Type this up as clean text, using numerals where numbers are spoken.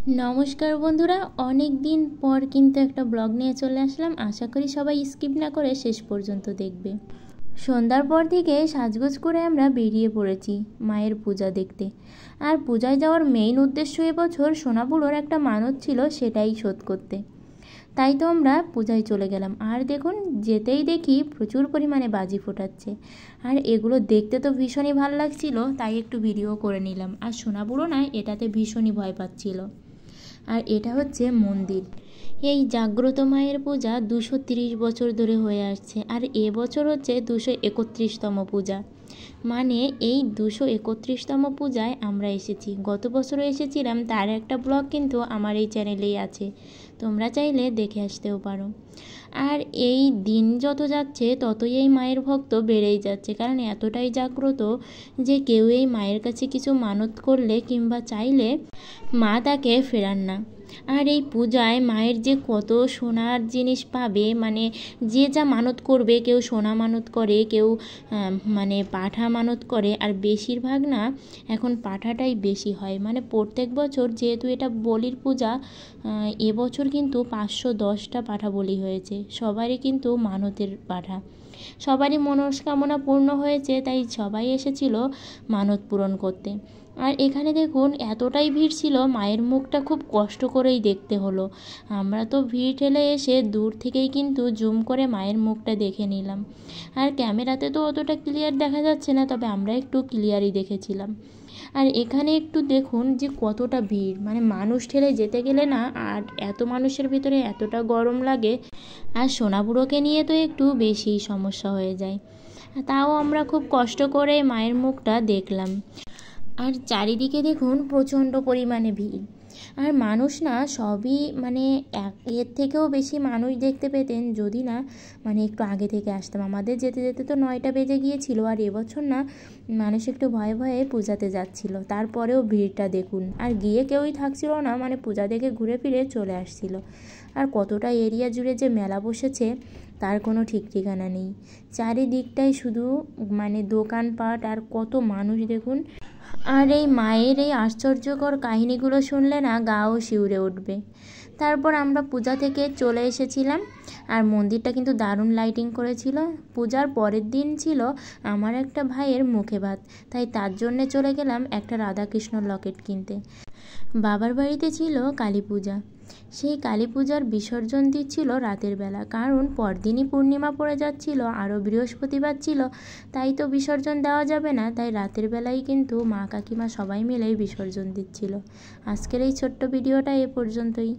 নমস্কার বন্ধুরা, অনেক দিন পর কিন্তু একটা ব্লগ নিয়ে চলে আসলাম। আশা করি সবাই স্কিপ না করে শেষ পর্যন্ত দেখবে। সন্ধ্যার পর থেকে সাজগোজ করে আমরা বেরিয়ে পড়েছি মায়ের পূজা দেখতে। আর পূজায় যাওয়ার মেইন উদ্দেশ্য এবছর সোনাপুরোর একটা মানত ছিল, সেটাই শোধ করতে। তাই তো আমরা পূজায় চলে গেলাম। আর দেখুন, যেতেই দেখি প্রচুর পরিমাণে বাজি ফোটাচ্ছে। আর এগুলো দেখতে তো ভীষণই ভালো লাগছিল, তাই একটু ভিডিও করে নিলাম। আর সোনাপুরো না এটাতে ভীষণই ভয় পাচ্ছিল। আর এটা হচ্ছে মন্দির। এই জাগ্রত মায়ের পূজা 230 বছর ধরে হয়ে আসছে। আর এবছর হচ্ছে 231তম পূজা। মানে এই 231তম পূজায় আমরা এসেছি। গত বছরও এসেছিলাম, তার একটা ব্লগ কিন্তু আমার এই চ্যানেলেই আছে, তোমরা চাইলে দেখে আসতেও পারো। আর এই দিন যত যাচ্ছে ততই এই মায়ের ভক্ত বেড়েই যাচ্ছে, কারণ এতটাই জাগ্রত যে কেউ এই মায়ের কাছে কিছু মানত করলে কিংবা চাইলে মা তাকে ফেরান না। আর এই পূজায় মায়ের যে কত সোনার জিনিস পাবে, মানে যে যা মানত করবে, কেউ সোনা মানত করে, কেউ মানে পাঁঠা মানত করে। আর বেশিরভাগ না এখন পাঁঠাটাই বেশি হয়। মানে প্রত্যেক বছর যেহেতু এটা বলির পূজা, এবছর কিন্তু 510টা পাঁঠা বলি হয়েছে। সবারই কিন্তু মানতের পাঁঠা, সবারই মনস্কামনা পূর্ণ হয়েছে, তাই সবাই এসেছিল মানত পূরণ করতে। আর এখানে দেখুন এতটাই ভিড় ছিল, মায়ের মুখটা খুব কষ্ট করেই দেখতে হলো। আমরা তো ভিড় ঠেলে এসে দূর থেকেই কিন্তু জুম করে মায়ের মুখটা দেখে নিলাম। আর ক্যামেরাতে তো অতটা ক্লিয়ার দেখা যাচ্ছে না, তবে আমরা একটু ক্লিয়ারই দেখেছিলাম। আর এখানে একটু দেখুন যে কতটা ভিড়, মানে মানুষ ঠেলে যেতে গেলে না, আর এত মানুষের ভিতরে এতটা গরম লাগে। আর সোনাপুরোকে নিয়ে তো একটু বেশিই সমস্যা হয়ে যায়। তাও আমরা খুব কষ্ট করে মায়ের মুখটা দেখলাম। আর চারিদিকে দেখুন প্রচণ্ড পরিমাণে ভিড়। আর মানুষ না সবই মানে এর থেকেও বেশি মানুষ দেখতে পেতেন যদি না মানে একটু আগে থেকে আসতাম। আমাদের যেতে যেতে তো 9টা বেজে গিয়েছিল। আর এবছর না মানুষ একটু ভয়ে ভয়ে পূজাতে যাচ্ছিল, তারপরেও ভিড়টা দেখুন। আর গিয়ে কেউই থাকছিল না, মানে পূজা দেখে ঘুরে ফিরে চলে আসছিল। আর কতটা এরিয়া জুড়ে যে মেলা বসেছে তার কোনো ঠিক ঠিকানা নেই। চারিদিকটাই শুধু মানে দোকানপাট আর কত মানুষ দেখুন। আর এই মায়ের এই আশ্চর্যকর কাহিনীগুলো শুনলে না গাও শিউরে উঠবে। তারপর আমরা পূজা থেকে চলে এসেছিলাম। আর মন্দিরটা কিন্তু দারুণ লাইটিং করেছিল। পূজার পরের দিন ছিল আমার একটা ভাইয়ের মুখে ভাত, তাই তার জন্যে চলে গেলাম একটা রাধাকৃষ্ণ লকেট কিনতে। বাবার বাড়িতে ছিল কালী পূজা। সেই কালী পূজার বিসর্জন দিচ্ছিল রাতের বেলা, কারণ পরদিনই পূর্ণিমা পড়ে যাচ্ছিল, আরও বৃহস্পতিবার ছিল। তাই তো বিসর্জন দেওয়া যাবে না, তাই রাতের বেলায় কিন্তু মা কাকিমা সবাই মিলেই বিসর্জন দিচ্ছিল। আজকের এই ছোট্ট ভিডিওটা এ পর্যন্তই।